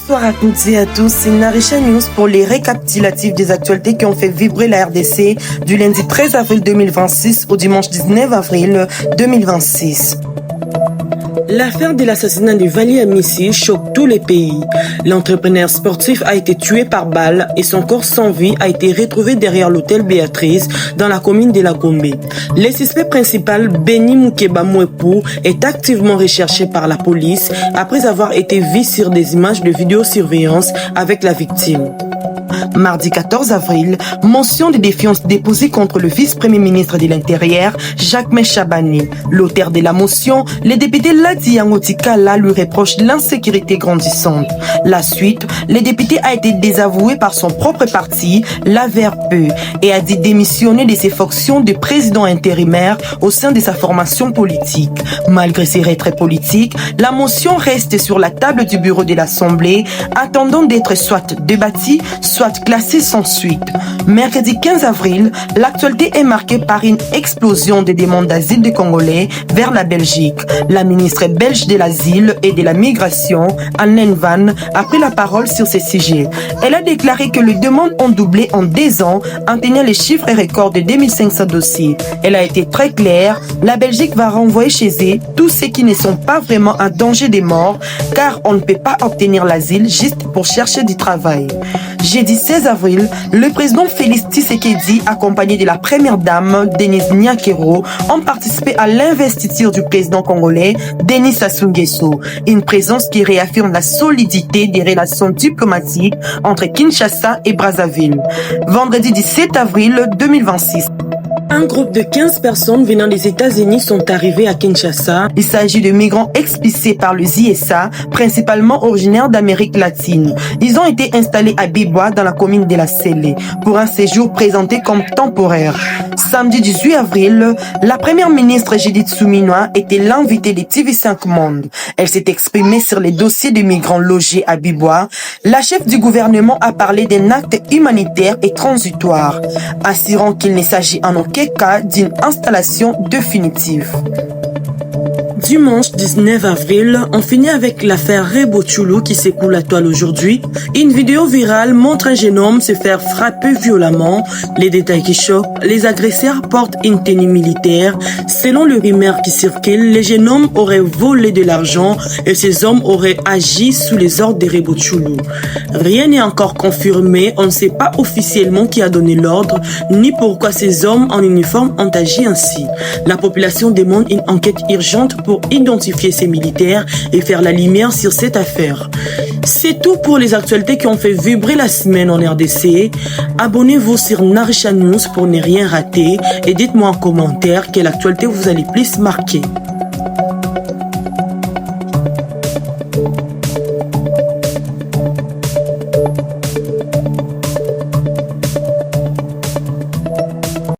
Bonsoir à toutes et à tous, c'est Narisha News pour les récapitulatifs des actualités qui ont fait vibrer la RDC du lundi 13 avril 2026 au dimanche 19 avril 2026. L'affaire de l'assassinat de Vali Amissi choque tous les pays. L'entrepreneur sportif a été tué par balle et son corps sans vie a été retrouvé derrière l'hôtel Béatrice dans la commune de la Gombe. Le suspect principal, Beni Moukeba Mouepou, est activement recherché par la police après avoir été vu sur des images de vidéosurveillance avec la victime. Mardi 14 avril, motion de défiance déposée contre le vice-premier ministre de l'Intérieur, Jacques Chabani. L'auteur de la motion, le député Ladi Yangotikala lui reproche l'insécurité grandissante. La suite, le député a été désavoué par son propre parti, l'AVRP, et a dit démissionner de ses fonctions de président intérimaire au sein de sa formation politique. Malgré ses retraits politiques, la motion reste sur la table du bureau de l'Assemblée, attendant d'être soit débattue, soit classée sans suite. Mercredi 15 avril, l'actualité est marquée par une explosion des demandes d'asile des Congolais vers la Belgique. La ministre belge de l'Asile et de la Migration, Anne Van, a pris la parole sur ces sujets. Elle a déclaré que les demandes ont doublé en 2 ans, atteignant les chiffres et records de 2500 dossiers. Elle a été très claire, la Belgique va renvoyer chez eux tous ceux qui ne sont pas vraiment en danger de mort, car on ne peut pas obtenir l'asile juste pour chercher du travail. Jeudi 16 avril, le président Félix Tshisekedi, accompagné de la première dame, Denise Nyakero, ont participé à l'investiture du président congolais, Denis Sassou Nguesso. Une présence qui réaffirme la solidité des relations diplomatiques entre Kinshasa et Brazzaville. Vendredi 17 avril 2026. Un groupe de 15 personnes venant des États-Unis sont arrivés à Kinshasa. Il s'agit de migrants expulsés par le ZSA, principalement originaires d'Amérique latine. Ils ont été installés à Bibois dans la commune de la Sélé pour un séjour présenté comme temporaire. Samedi 18 avril, la première ministre Judith Suminwa était l'invitée de TV5 Monde. Elle s'est exprimée sur les dossiers des migrants logés à Bibois. La chef du gouvernement a parlé d'un acte humanitaire et transitoire, assurant qu'il ne s'agit en aucun cas d'une installation définitive. Dimanche 19 avril, on finit avec l'affaire Rebochulu qui s'écoule à toile aujourd'hui. Une vidéo virale montre un jeune homme se faire frapper violemment. Les détails qui choquent, les agresseurs portent une tenue militaire. Selon le rumeur qui circule, les jeunes hommes auraient volé de l'argent et ces hommes auraient agi sous les ordres de Rebochulu. Rien n'est encore confirmé, on ne sait pas officiellement qui a donné l'ordre, ni pourquoi ces hommes en uniforme ont agi ainsi. La population demande une enquête urgente pour identifier ces militaires et faire la lumière sur cette affaire. C'est tout pour les actualités qui ont fait vibrer la semaine en RDC. Abonnez-vous sur Narisha News pour ne rien rater et dites-moi en commentaire quelle actualité vous allez plus marquer.